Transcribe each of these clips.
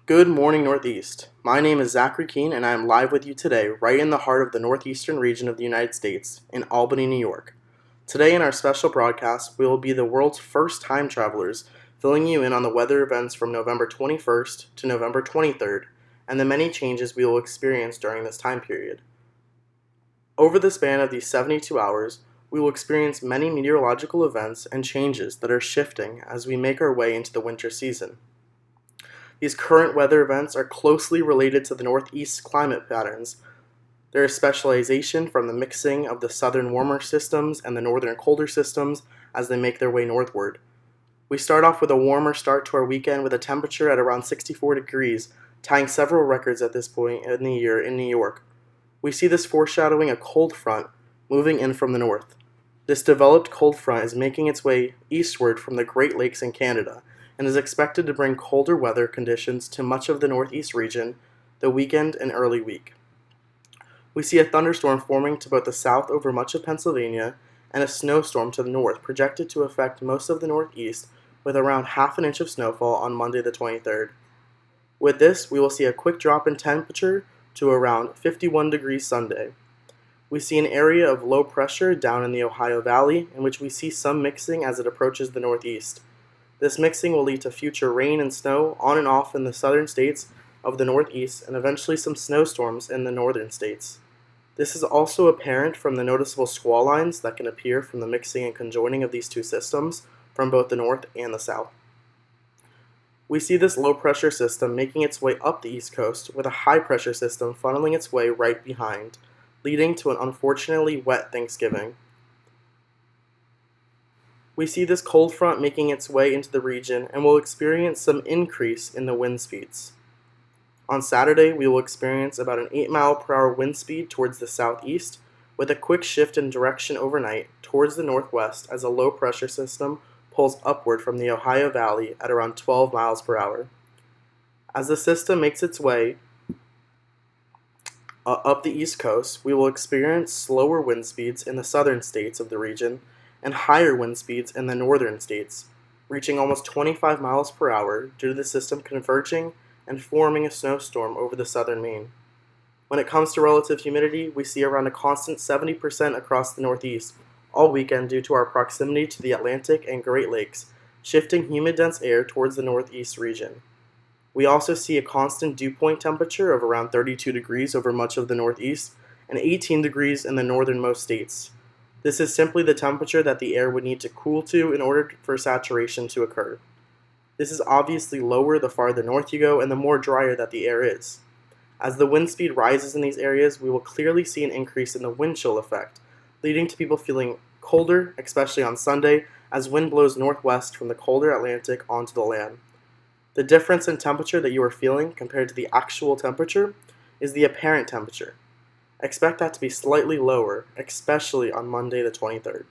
Good morning, Northeast. My name is Zachary Keene, and I am live with you today, right in the heart of the northeastern region of the United States, in Albany, New York. Today, in our special broadcast, we will be the world's first time travelers, filling you in on the weather events from November 21st to November 23rd, and the many changes we will experience during this time period. Over the span of these 72 hours, we will experience many meteorological events and changes that are shifting as we make our way into the winter season. These current weather events are closely related to the Northeast climate patterns. There is specialization from the mixing of the southern warmer systems and the northern colder systems as they make their way northward. We start off with a warmer start to our weekend with a temperature at around 64 degrees, tying several records at this point in the year in New York. We see this foreshadowing a cold front moving in from the north. This developed cold front is making its way eastward from the Great Lakes in Canada and is expected to bring colder weather conditions to much of the northeast region the weekend and early week. We see a thunderstorm forming to both the south over much of Pennsylvania and a snowstorm to the north projected to affect most of the northeast with around half an inch of snowfall on Monday the 23rd. With this, we will see a quick drop in temperature to around 51 degrees Sunday. We see an area of low pressure down in the Ohio Valley in which we see some mixing as it approaches the northeast. This mixing will lead to future rain and snow on and off in the southern states of the northeast and eventually some snowstorms in the northern states. This is also apparent from the noticeable squall lines that can appear from the mixing and conjoining of these two systems from both the north and the south. We see this low pressure system making its way up the east coast with a high pressure system funneling its way right behind, leading to an unfortunately wet Thanksgiving. We see this cold front making its way into the region and will experience some increase in the wind speeds. On Saturday, we will experience about an 8-mile-per-hour wind speed towards the southeast, with a quick shift in direction overnight towards the northwest as a low pressure system pulls upward from the Ohio Valley at around 12 miles per hour. As the system makes its way up the east coast, we will experience slower wind speeds in the southern states of the region and higher wind speeds in the northern states, reaching almost 25 miles per hour due to the system converging and forming a snowstorm over the southern Maine. When it comes to relative humidity, we see around a constant 70% across the northeast all weekend due to our proximity to the Atlantic and Great Lakes, shifting humid dense air towards the northeast region. We also see a constant dew point temperature of around 32 degrees over much of the northeast and 18 degrees in the northernmost states. This is simply the temperature that the air would need to cool to in order for saturation to occur. This is obviously lower the farther north you go and the more drier that the air is. As the wind speed rises in these areas, we will clearly see an increase in the wind chill effect, leading to people feeling colder, especially on Sunday, as wind blows northwest from the colder Atlantic onto the land. The difference in temperature that you are feeling compared to the actual temperature is the apparent temperature. Expect that to be slightly lower, especially on Monday the 23rd.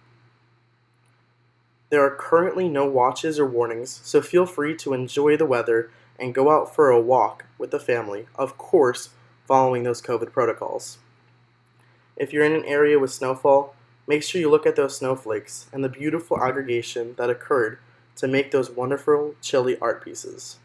There are currently no watches or warnings, so feel free to enjoy the weather and go out for a walk with the family, of course, following those COVID protocols. If you're in an area with snowfall, make sure you look at those snowflakes and the beautiful aggregation that occurred to make those wonderful, chilly art pieces.